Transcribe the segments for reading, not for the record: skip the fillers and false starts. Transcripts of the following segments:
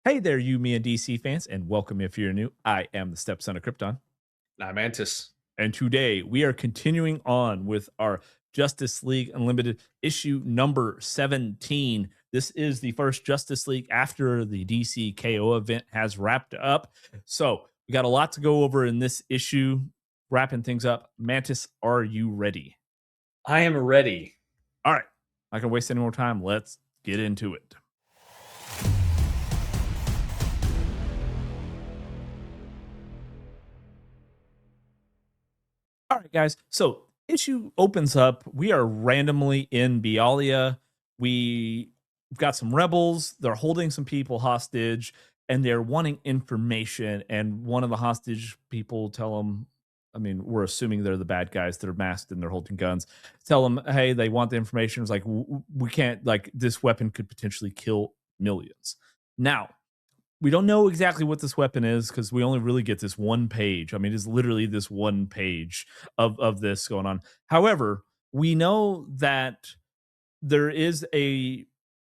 Hey there, you, me, and DC fans, and welcome if you're new. I am the stepson of Krypton, Nah, Mantis. and today we are continuing on with our Justice League Unlimited issue number 17. This is the first Justice League after the DC KO event has wrapped up. So we got a lot to go over in this issue, wrapping things up. Mantis, are you ready? I am ready. All right, not gonna waste any more time. Let's get into it. All right, guys. So issue opens up. We are randomly in Bialia. We've got some rebels. They're holding some people hostage, and they're wanting information. And one of the hostage people tell them, I mean, we're assuming they're the bad guys. They're masked and they're holding guns. Tell them, hey, they want the information. It's like we can't. Like this weapon could potentially kill millions. Now we don't know exactly what this weapon is because we only really get this one page. I mean, it's literally this one page of this going on. However, we know that there is a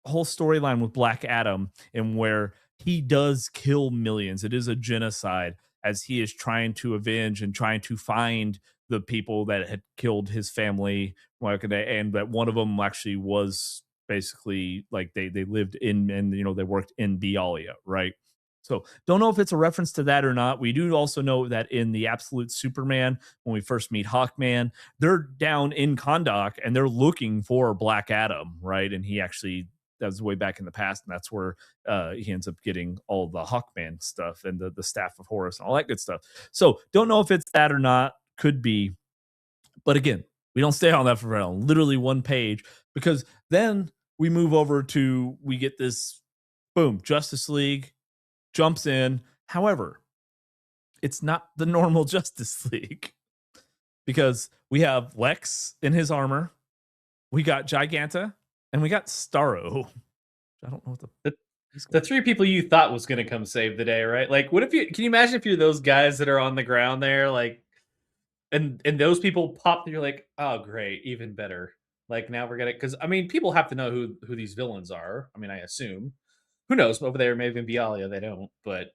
whole storyline with Black Adam in where he does kill millions. It is a genocide as he is trying to avenge and trying to find the people that had killed his family. And that one of them actually was basically like they lived in and they worked in Bialia, right? So don't know if it's a reference to that or not. We do also know that in the Absolute Superman, when we first meet Hawkman, they're down in Kondak and they're looking for Black Adam, right? And he actually that was way back in the past, and that's where he ends up getting all the Hawkman stuff and the staff of Horus and all that good stuff. So don't know if it's that or not. Could be, but again, we don't stay on that for very long. Literally one page, because then we move over to we get this boom Justice League jumps in. However, it's not the normal Justice League because we have Lex in his armor, we got Giganta, and we got Starro. I don't know what the The, he's going. the three people you thought was gonna come save the day, right? Like, what if you can you imagine if you're those guys that are on the ground there, like, and those people pop, and you're like, oh great, even better. Like now we're gonna because I mean people have to know who these villains are. I mean, I assume. Who knows? Over there, maybe in Bialia, they don't. But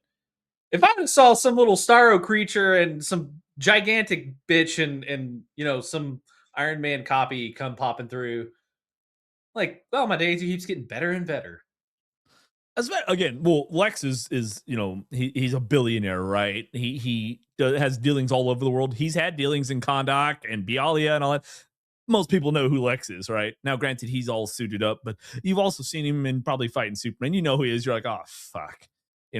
if I would have saw some little Starro creature and some gigantic bitch and some Iron Man copy come popping through, like, oh my days, he keeps getting better and better. Again, well, Lex is he's a billionaire, right? He has dealings all over the world. He's had dealings in Kondak and Bialia and all that. Most people know who Lex is, right? Now, granted, he's all suited up, but you've also seen him in probably fighting Superman. You know who he is. You're like, oh fuck, we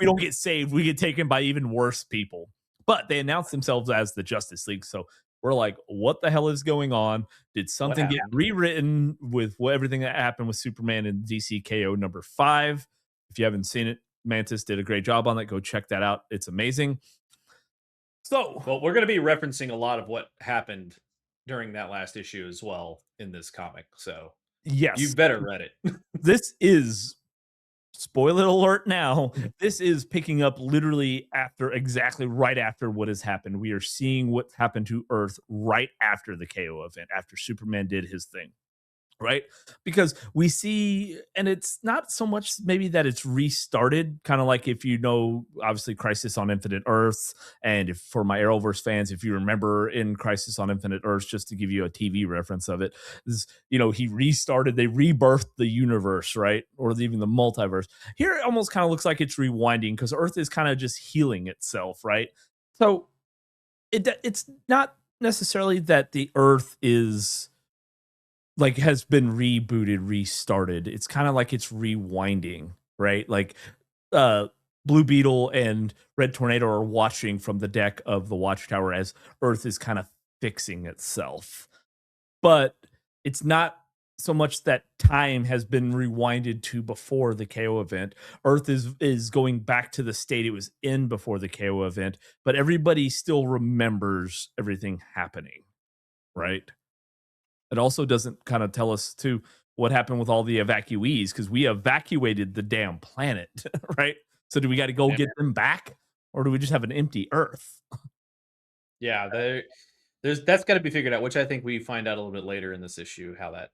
don't get saved. We get taken by even worse people. But they announced themselves as the Justice League, so we're like, what the hell is going on? Did What something get happened? rewritten with everything that happened with Superman and DCKO number 5? If you haven't seen it, Mantis did a great job on that. Go check that out. It's amazing. So, Well, we're going to be referencing a lot of what happened during that last issue as well in this comic, so you yes, better read it. this is spoiler alert now. This is picking up literally after exactly right after what has happened. We are seeing what happened to Earth right after the KO event, after Superman did his thing, right? Because we see, and it's not so much maybe that it's restarted, kind of like if obviously Crisis on Infinite Earths, and if for my Arrowverse fans, if you remember in Crisis on Infinite Earths, just to give you a TV reference of it, he restarted, they rebirthed the universe, right, or even the multiverse. Here, it almost kind of looks like it's rewinding because Earth is kind of just healing itself, right? So it's not necessarily that the Earth is like has been rebooted, restarted. It's kind of like it's rewinding, right? Like uh Blue Beetle and Red Tornado are watching from the deck of the Watchtower as Earth is kind of fixing itself. But it's not so much that time has been rewinded to before the KO event. Earth is going back to the state it was in before the KO event, but everybody still remembers everything happening, right? It also doesn't kind of tell us too what happened with all the evacuees because we evacuated the damn planet, right? So do we got to go Yeah, get them back, or do we just have an empty Earth? yeah, there's that's got to be figured out, which I think we find out a little bit later in this issue how that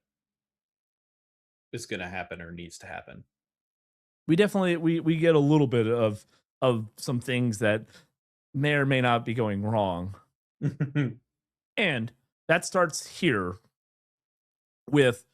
is going to happen or needs to happen. we definitely we get a little bit of some things that may or may not be going wrong. And that starts here with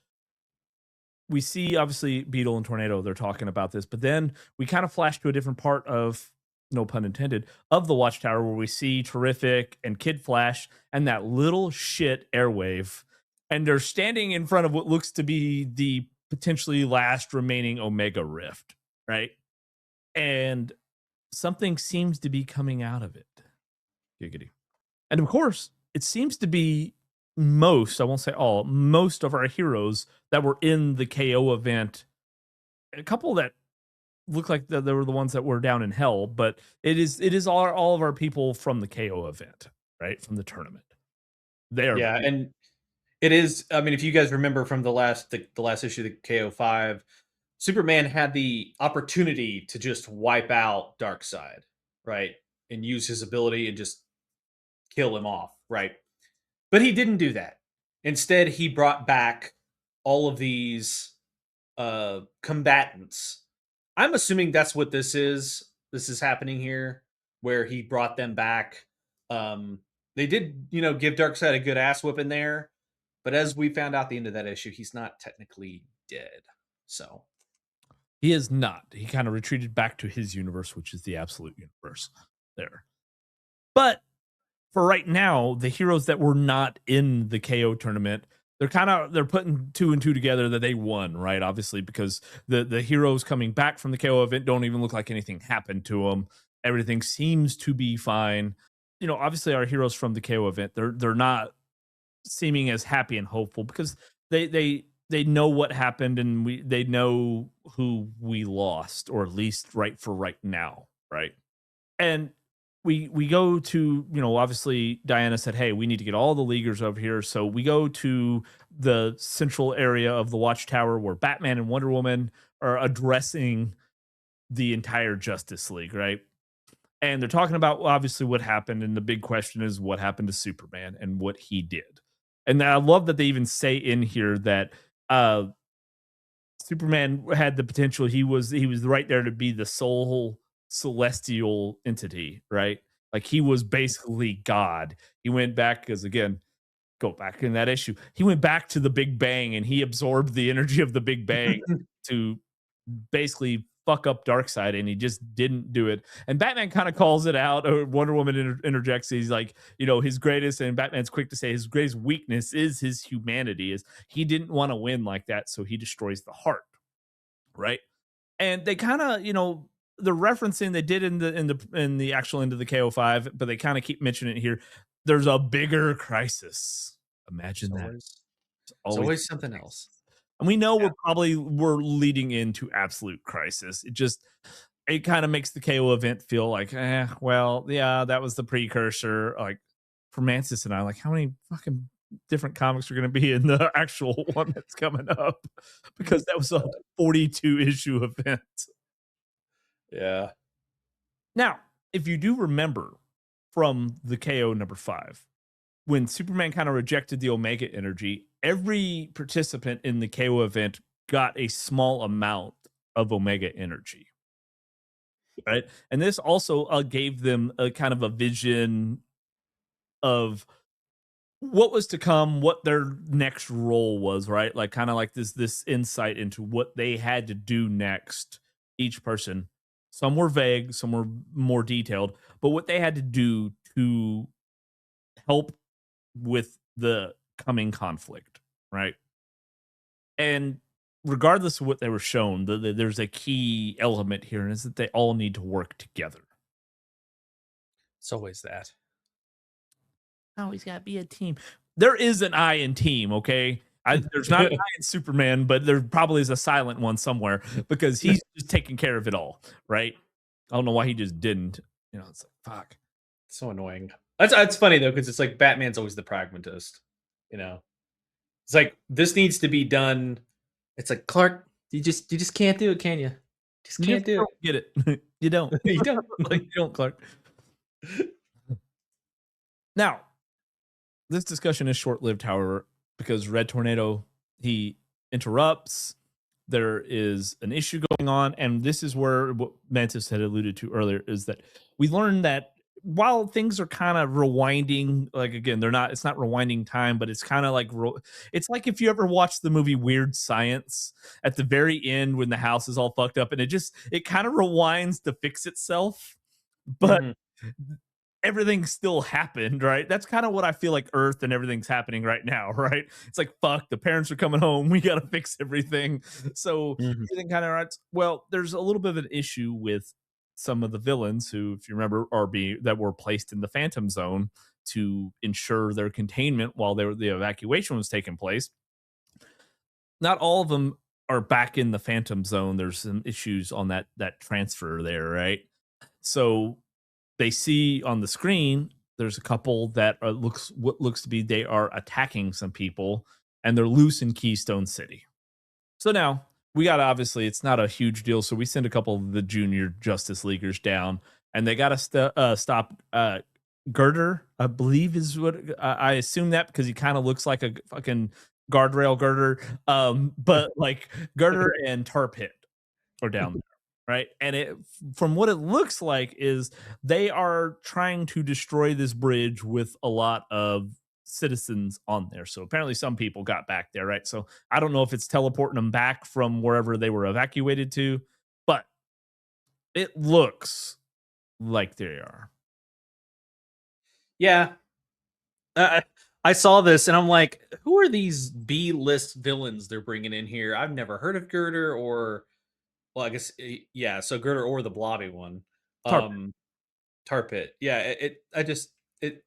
we see obviously Beetle and Tornado, they're talking about this, but then we kind of flash to a different part of, no pun intended, of the Watchtower where we see Terrific and Kid Flash and that little shit Airwave. And they're standing in front of what looks to be the potentially last remaining Omega Rift, right? And something seems to be coming out of it. Giggity. And of course, it seems to be most, I won't say all, most of our heroes that were in the KO event. A couple that look like they were the ones that were down in hell, but it is all of our people from the KO event, right? From the tournament. They are Yeah, here. and it is. I mean, if you guys remember from the last issue of the KO5, Superman had the opportunity to just wipe out Darkseid, right? And use his ability and just kill him off, right? But he didn't do that. Instead, he brought back all of these combatants. I'm assuming that's what this is. This is happening here, where he brought them back. Um, they did, give Darkseid a good ass whipping there, but as we found out at the end of that issue, he's not technically dead. So He is not. He kind of retreated back to his universe, which is the absolute universe there. But for right now, the heroes that were not in the KO tournament, they're putting two and two together that they won, right? Obviously, because the heroes coming back from the KO event don't even look like anything happened to them. Everything seems to be fine. Obviously our heroes from the KO event, they're not seeming as happy and hopeful because they know what happened and they know who we lost, or at least right now, right? And we go to, obviously Diana said, hey, we need to get all the leaguers over here, so we go to the central area of the Watchtower where Batman and Wonder Woman are addressing the entire Justice League, right? And they're talking about obviously what happened, and the big question is what happened to Superman and what he did. And I love that they even say in here that uh Superman had the potential. He was right there to be the sole celestial entity, right? Like he was basically God. He went back because again, go back in that issue. He went back to the Big Bang and he absorbed the energy of the Big Bang to basically fuck up Darkseid, and he just didn't do it. And Batman kind of calls it out, or Wonder Woman interjects. He's like, his greatest, and Batman's quick to say his greatest weakness is his humanity. Is he didn't want to win like that, so he destroys the heart, right? And they kind of, the referencing they did in the actual end of the KO5, but they kind of keep mentioning it here. There's a bigger crisis. it's Imagine that. always It's it's always always something else. and we know Yeah. we're leading into absolute crisis. It kind of makes the KO event feel like, well, yeah, that was the precursor. Like for Mansis and I, like how many fucking different comics are going to be in the actual one that's coming up? Because that was a 42 issue event. Yeah. Now, if you do remember from the KO number 5, when Superman kind of rejected the Omega energy, every participant in the KO event got a small amount of Omega energy, right? And this also gave them a kind of a vision of what was to come, what their next role was, right? Like kind of like this insight into what they had to do next. Each person, some were vague, some were more detailed, but what they had to do to help with the coming conflict, right? And regardless of what they were shown, there's a key element here, and is that they all need to work together. It's always that. Always got to be a team. There is an I in team, okay? There's not an I in Superman, but there probably is a silent one somewhere because he's just taking care of it all, right? I don't know why he just didn't. It's like fuck. So annoying. That's funny though, because it's like Batman's always the pragmatist. You know, it's like this needs to be done. It's like Clark, you just can't do it, can you? Just You can't just do don't get it. You don't. it. You don't. Like you don't, Clark. Now, this discussion is short lived, however, because Red Tornado he interrupts. there is an issue going on, and this is where what Mantis had alluded to earlier is that we learned that while things are kind of rewinding, like again, they're not. It's not rewinding time, but it's kind of like it's like if you ever watched the movie Weird Science at the very end when the house is all fucked up, and it kind of rewinds to fix itself, but Mhm. everything still happened, right? That's kind of what I feel like Earth and everything's happening right now, right? It's like, fuck, the parents are coming home. We got to fix everything. So Mhm. everything kind of right. Well, there's a little bit of an issue with some of the villains who, if you remember, that were placed in the Phantom Zone to ensure their containment while the evacuation was taking place. Not all of them are back in the Phantom Zone. There's some issues on that transfer there, right? So they see on the screen there's a couple that looks to be they are attacking some people, and they're loose in Keystone City. So now we got, obviously it's not a huge deal, so we send a couple of the junior Justice Leaguers down, and they got to stop Girder, I believe is what I assume that because he kind of looks like a fucking guardrail girder, but like Girder and Tar Pit are down there, right? And from what it looks like is they are trying to destroy this bridge with a lot of citizens on there. So apparently some people got back there, right? So I don't know if it's teleporting them back from wherever they were evacuated to, but it looks like they are. Yeah, I I saw this and I'm like, who are these B-list villains they're bringing in here? I've never heard of Girder or, well, I guess yeah, so Girder or the blobby one, Tar um, Tar Pit. Yeah, I just it,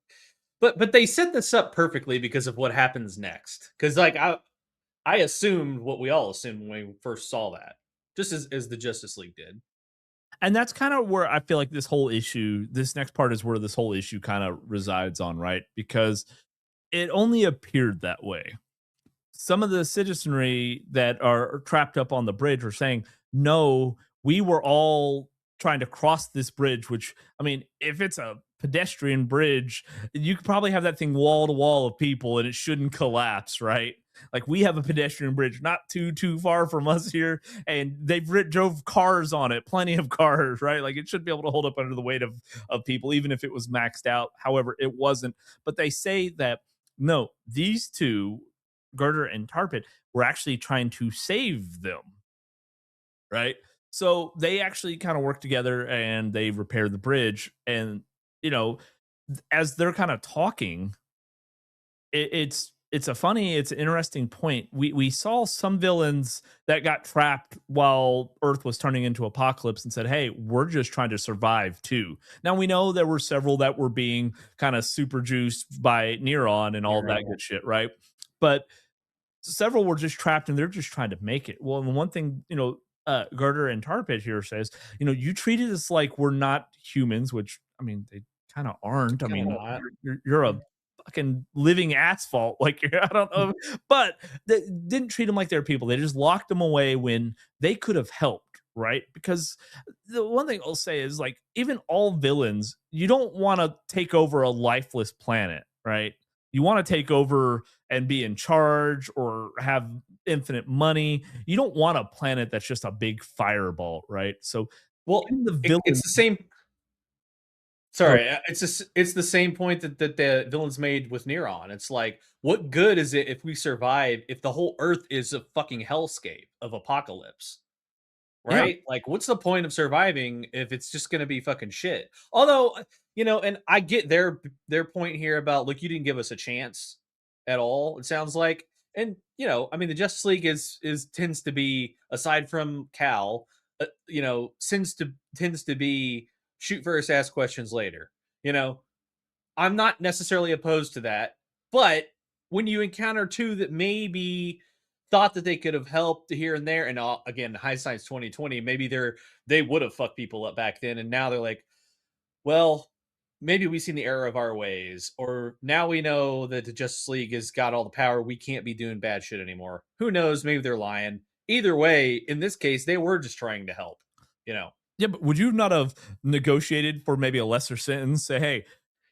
but they set this up perfectly because of what happens next. Because like I assumed what we all assumed when we first saw that, just as the Justice League did. And that's kind of where I feel like this next part is where this whole issue kind of resides on, right? Because it only appeared that way. Some of the citizenry that are trapped up on the bridge are saying, no, we were all trying to cross this bridge, which, I mean, if it's a pedestrian bridge, you could probably have that thing wall to wall of people and it shouldn't collapse, right? Like we have a pedestrian bridge not too far from us here, and they've drove cars on it, plenty of cars, right? Like it should be able to hold up under the weight of people, even if it was maxed out. However, it wasn't. But they say that no, these two, Garter and Tarpit, were actually trying to save them, right? So they actually kind of work together and they repair the bridge. And you know, as they're kind of talking, it's an interesting point. We saw some villains that got trapped while Earth was turning into apocalypse and said, "Hey, we're just trying to survive too." Now we know there were several that were being kind of super juiced by Neuron and all You're that good shit, right? But several were just trapped and they're just trying to make it. Well, and one thing, Garter and Tarpit here says, you treated us like we're not humans, which I mean, they kind of aren't. I kind of mean, not. you're a fucking living asphalt. Like I don't know, but they didn't treat them like they're people. They just locked them away when they could have helped, right? Because the one thing I'll say is like, even all villains, you don't want to take over a lifeless planet, right? You want to take over and be in charge or have infinite money. You don't want a planet that's just a big fireball, right? So Well, even the it's villain. the same. Oh, Sorry, it's the same point that the villains made with Neuron. It's like, what good is it if we survive if the whole Earth is a fucking hellscape of apocalypse? yeah, Right? Like, what's the point of surviving if it's just gonna be fucking shit? Although, and I get their point here about, look, you didn't give us a chance at all, it sounds like. And, I mean, the Justice League is tends to be, aside from Cal, tends to be shoot first, ask questions later. You know, I'm not necessarily opposed to that, but when you encounter two that maybe thought that they could have helped here and there, and again, hindsight's 2020, maybe they would have fucked people up back then, and now they're like, well, maybe we've seen the error of our ways, or now we know that the Justice League has got all the power, we can't be doing bad shit anymore. Who knows? Maybe they're lying. Either way, in this case, they were just trying to help. You know, yeah, but would you not have negotiated for maybe a lesser sentence? Say, hey,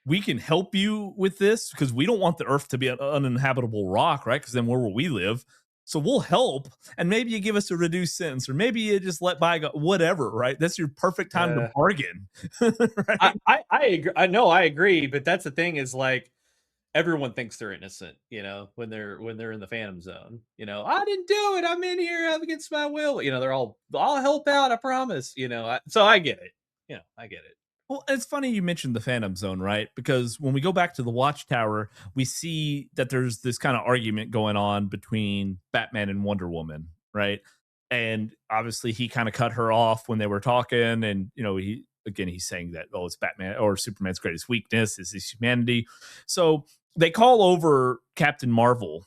we can help you with this because we don't want the Earth to be an uninhabitable rock, right? Because then where will we live? So we'll help, and maybe you give us a reduced sentence, or maybe you just let by go, whatever, right? That's your perfect time to Uh, bargain, I right? I agree. I know I agree, but that's the thing is like everyone thinks they're innocent, when they're in the phantom zone. I didn't do it. I'm in here against my will. They're all, I'll help out. I promise. So I get it. I get it. Well, it's funny you mentioned the Phantom Zone, right? Because when we go back to the Watchtower, we see that there's this kind of argument going on between Batman and Wonder Woman, right? And obviously, he kind of cut her off when they were talking, and he's saying that, oh, it's Batman or Superman's greatest weakness is his humanity. So they call over Captain Marvel,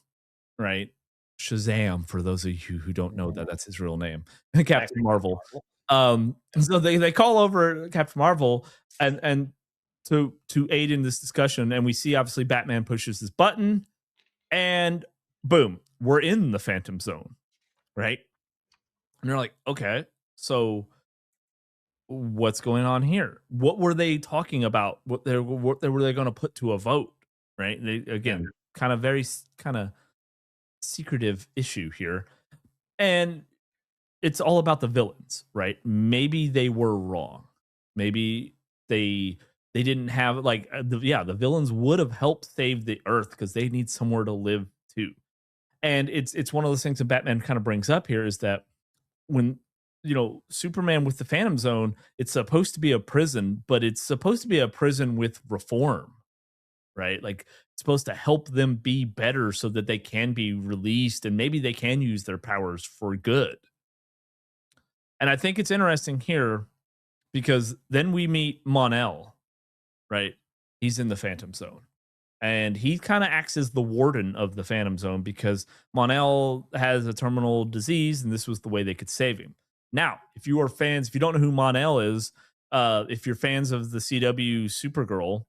right? Shazam, for those of you who don't know that that's his real name, Captain Technically Marvel. Marvel. And so they call over Captain Marvel and to aid in this discussion, and we see obviously Batman pushes this button, and boom, we're in the Phantom Zone, right? And they're like, okay, so what's going on here? What were they talking about? What were they going to put to a vote? Right? They, Yeah. again, kind of very kind of secretive issue here, and it's all about the villains, right? Maybe they were wrong. Maybe they they didn't have like the villains would have helped save the Earth because they need somewhere to live too. And it's one of those things that Batman kind of brings up here is that when Superman with the Phantom Zone, it's supposed to be a prison, but it's supposed to be a prison with reform, right? Like it's supposed to help them be better so that they can be released and maybe they can use their powers for good. And I think it's interesting here because then we meet Mon-El, right? He's in the Phantom Zone. And he kind of acts as the warden of the Phantom Zone because Mon-El has a terminal disease, and this was the way they could save him. Now, if you don't know who Mon-El is, if you're fans of the CW Supergirl,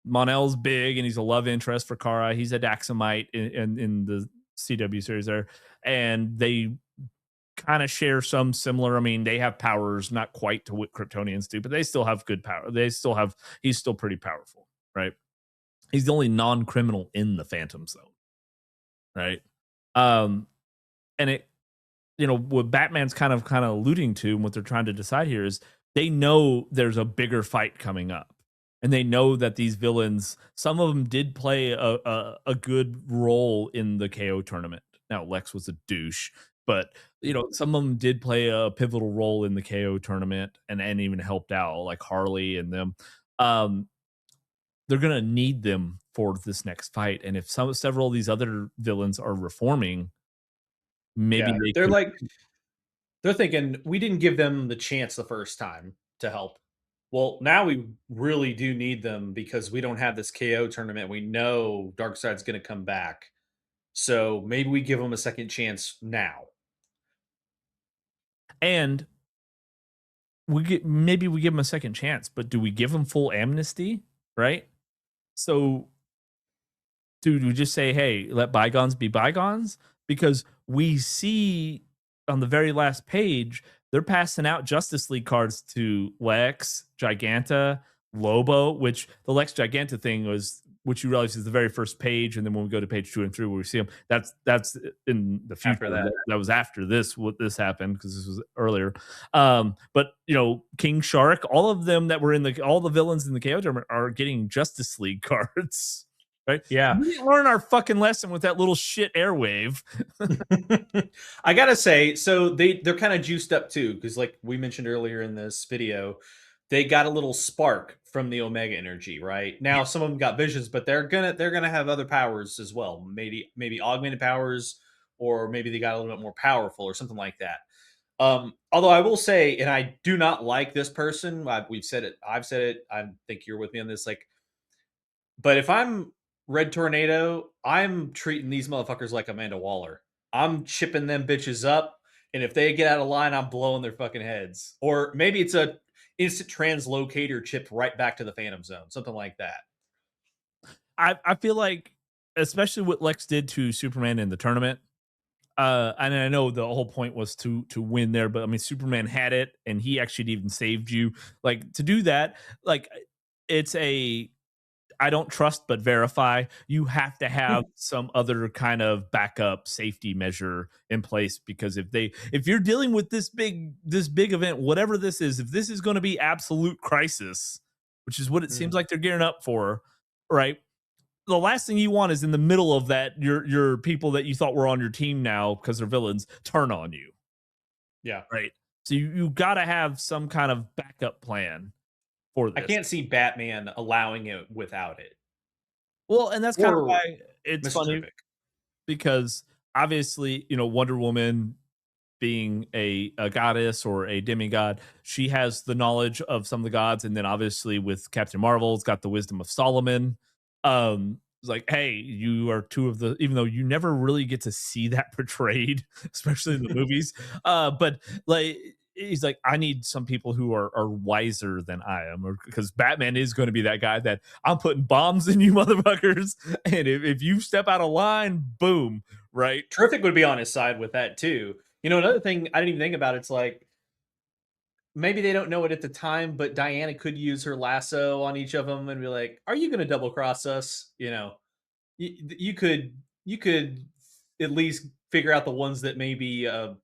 Mon-El's big and he's a love interest for Kara. He's a Daxamite in the CW series there. And they kind of share some similar. I mean, they have powers not quite to what Kryptonians do, but they still have good power. He's still pretty powerful, right? He's the only non-criminal in the Phantom Zone, right? Um, and what Batman's kind of alluding to and what they're trying to decide here is they know there's a bigger fight coming up. And they know that these villains, some of them did play a good role in the KO tournament. Now Lex was a douche, but some of them did play a pivotal role in the KO tournament and even helped out, like Harley and them. Um, they're gonna need them for this next fight. And if several of these other villains are reforming, maybe Yeah. they They're could. like they're thinking we didn't give them the chance the first time to help. Well, now we really do need them because we don't have this KO tournament. We know Darkseid's going to come back. So maybe we give them a second chance now. And we give them a second chance, but do we give them full amnesty? Right? So do we just say, hey, let bygones be bygones? Because we see on the very last page, they're passing out Justice League cards to Lex, Giganta, Lobo, which the Lex Giganta thing was, which you realize is the very first page. And then when we go to page 2 and 3, where we see them, that's in the future. After that. That was after this, what this happened, because this was earlier. But King Shark, all of them that were all the villains in the KO tournament are getting Justice League cards. Right? Yeah. We didn't learn our fucking lesson with that little shit airwave. I gotta say, so they're kind of juiced up too, because like we mentioned earlier in this video, they got a little spark from the Omega energy. Right now, some of them got visions, but they're gonna have other powers as well. Maybe augmented powers, or maybe they got a little bit more powerful, or something like that. Although I will say, and I do not like this person. We've said it. I've said it. I think you're with me on this. Like, but if I'm Red Tornado, I'm treating these motherfuckers like Amanda Waller. I'm chipping them bitches up, and if they get out of line, I'm blowing their fucking heads. Or maybe it's a instant translocator chip right back to the Phantom Zone, something like that. I feel like, especially what Lex did to Superman in the tournament. And I know the whole point was to win there, but I mean, Superman had it, and he actually even saved you. Like to do that, like it's a I don't trust but verify. You have to have some other kind of backup safety measure in place, because if you're dealing with this big event, whatever this is, if this is going to be absolute crisis, which is what it seems Mhm. like they're gearing up for, right? The last thing you want is in the middle of that, your people that you thought were on your team now because they're villains turn on you, Yeah. right? So you got to have some kind of backup plan for I this. can't see Batman allowing it without it. Well, and that's kind of Or why it's Mr. funny, Terrific. because obviously, Wonder Woman being a goddess or a demigod, she has the knowledge of some of the gods, and then obviously with Captain Marvel, it's got the wisdom of Solomon. It's like, hey, you are two of the, even though you never really get to see that portrayed, especially in the movies. But like, he's like, I need some people who are wiser than I am, or because Batman is going to be that guy that I'm putting bombs in you motherfuckers, and if you step out of line, boom, right? Terrific would be on his side with that too. Another thing I didn't even think about, it's like maybe they don't know it at the time, but Diana could use her lasso on each of them and be like, "Are you going to double cross us?" You could at least figure out the ones that may be a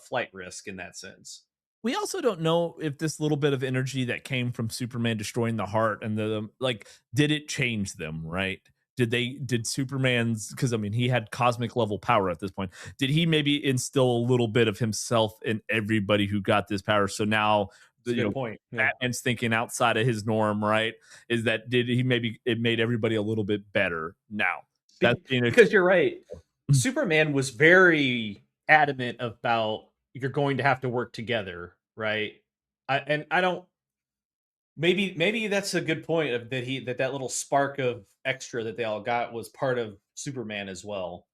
flight risk in that sense. We also don't know if this little bit of energy that came from Superman destroying the heart and the like, did it change them, right? Did Superman's, because I mean he had cosmic level power at this point. Did he maybe instill a little bit of himself in everybody who got this power? So now It's a the, good point. Yeah, Batman's thinking outside of his norm, right? Is that, did he maybe it made everybody a little bit better now? That's being because you're right. Superman was very adamant about you're going to have to work together, right? I don't. Maybe that's a good point of that little spark of extra that they all got was part of Superman as well.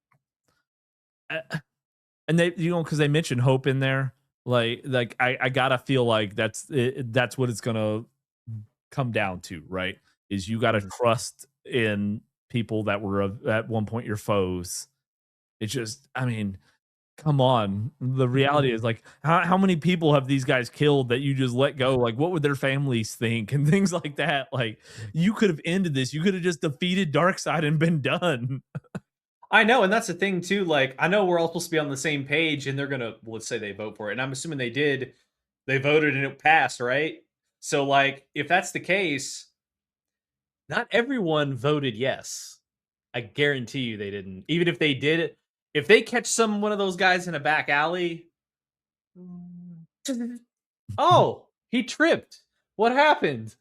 and they, because they mentioned hope in there, like I gotta feel like that's what it's gonna come down to, right? Is you gotta Mhm. trust in people that were at one point your foes. It's just, I mean, come on. The reality is, like, how many people have these guys killed that you just let go? Like, what would their families think and things like that? Like, you could have ended this. You could have just defeated Darkseid and been done. I know, and that's the thing too. Like, I know we're all supposed to be on the same page, and they're gonna, let's say they vote for it, and I'm assuming they did. They voted and it passed, right? So, like, if that's the case, not everyone voted yes. I guarantee you they didn't. Even if they did, if they catch one of those guys in a back alley, oh, he tripped. What happened?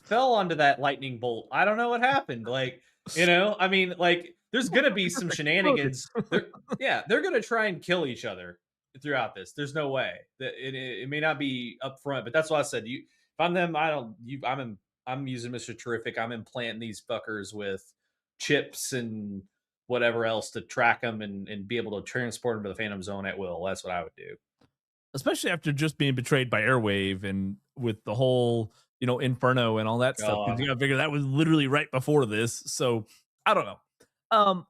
Fell onto that lightning bolt. I don't know what happened. I mean, like, there's gonna be some shenanigans. Yeah, they're gonna try and kill each other throughout this. There's no way that it may not be up front, but that's why I said you. If I'm them, I don't. I'm using Mr. Terrific. I'm implanting these fuckers with chips and whatever else to track them and be able to transport them to the Phantom Zone at will. That's what I would do. Especially after just being betrayed by Airwave and with the whole, Inferno and all that stuff. Because Uh, you gotta figure that was literally right before this. So I don't know.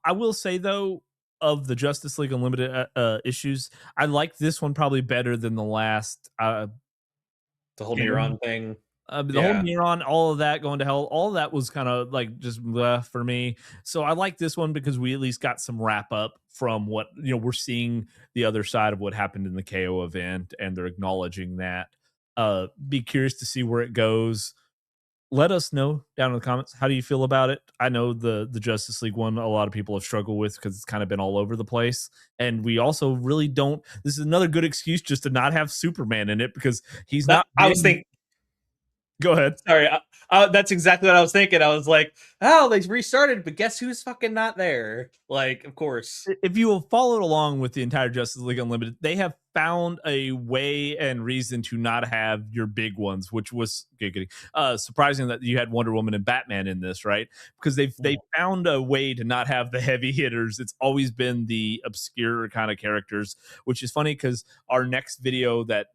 I will say though, of the Justice League Unlimited issues, I like this one probably better than the last the whole game. neuron thing. The whole Yeah. Neuron, all of that going to hell, all of that was kind of like just bleh for me. So I like this one because we at least got some wrap up from what, we're seeing the other side of what happened in the KO event, and they're acknowledging that. Be curious to see where it goes. Let us know down in the comments, how do you feel about it? I know the Justice League one a lot of people have struggled with because it's kind of been all over the place, and we also really don't. This is another good excuse just to not have Superman in it, because he's That not I was been. thinking. Go ahead. Sorry, that's exactly what I was thinking. I was like, "Oh, they restarted, but guess who's fucking not there?" Like, of course. If you have followed along with the entire Justice League Unlimited, they have found a way and reason to not have your big ones, which was surprising that you had Wonder Woman and Batman in this, right? Because they found a way to not have the heavy hitters. It's always been the obscure kind of characters, which is funny because our next video that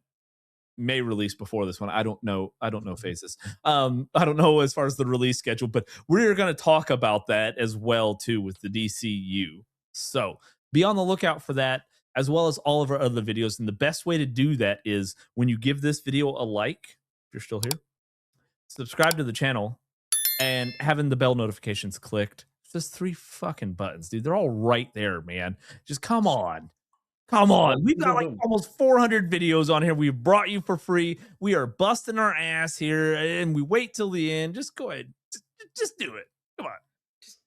may release before this one. I don't know. I don't know phases. I don't know as far as the release schedule, but we're going to talk about that as well too with the DCU. So be on the lookout for that, as well as all of our other videos. And the best way to do that is when you give this video a like, if you're still here, subscribe to the channel, and having the bell notifications clicked. Just 3 fucking buttons, dude. They're all right there, man. Just come on. Come Just on. boom, We've boom, got boom, like boom. almost 400 videos on here. We've brought you for free. We are busting our ass here and we wait till the end. Just go ahead. Just do it. Come on.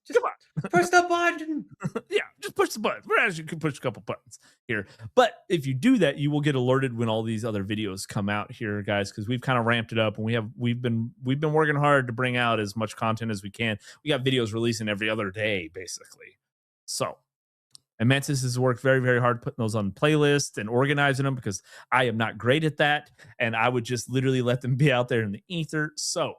Just Come on. press the button. Yeah, just push the buttons. We're actually can push a couple buttons here. But if you do that, you will get alerted when all these other videos come out here, guys, because we've kind of ramped it up and we've been working hard to bring out as much content as we can. We got videos releasing every other day, basically. So and Mantis has worked very, very hard putting those on playlists and organizing them because I am not great at that. And I would just literally let them be out there in the ether. So,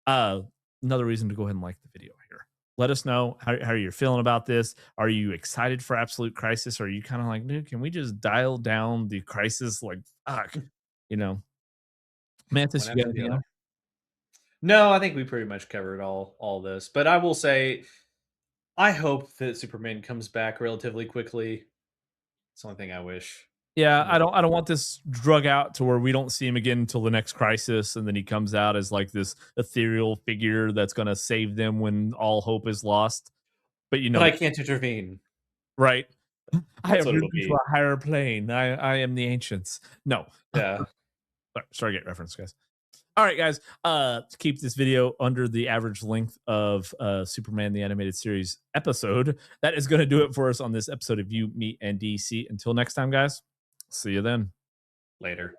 uh, another reason to go ahead and like the video here. Let us know how you're feeling about this. Are you excited for Absolute Crisis? Or are you kind of like, dude, can we just dial down the crisis? Like, fuck, you know, One Mantis, you got after the anything other. else? No, I think we pretty much covered all this. But I will say, I hope that Superman comes back relatively quickly. It's the only thing I wish. Yeah, I'm I don't want this drug out to where we don't see him again until the next crisis, and then he comes out as like this ethereal figure that's gonna save them when all hope is lost. But you but know I that, can't intervene. right? I That's have what it'll risen to be. a higher plane. I am the ancients. No. Yeah. Stargate reference, guys. All right, guys. To keep this video under the average length of Superman the Animated Series episode, that is gonna do it for us on this episode of You, Me, and DC. Until next time, guys. See you then. Later.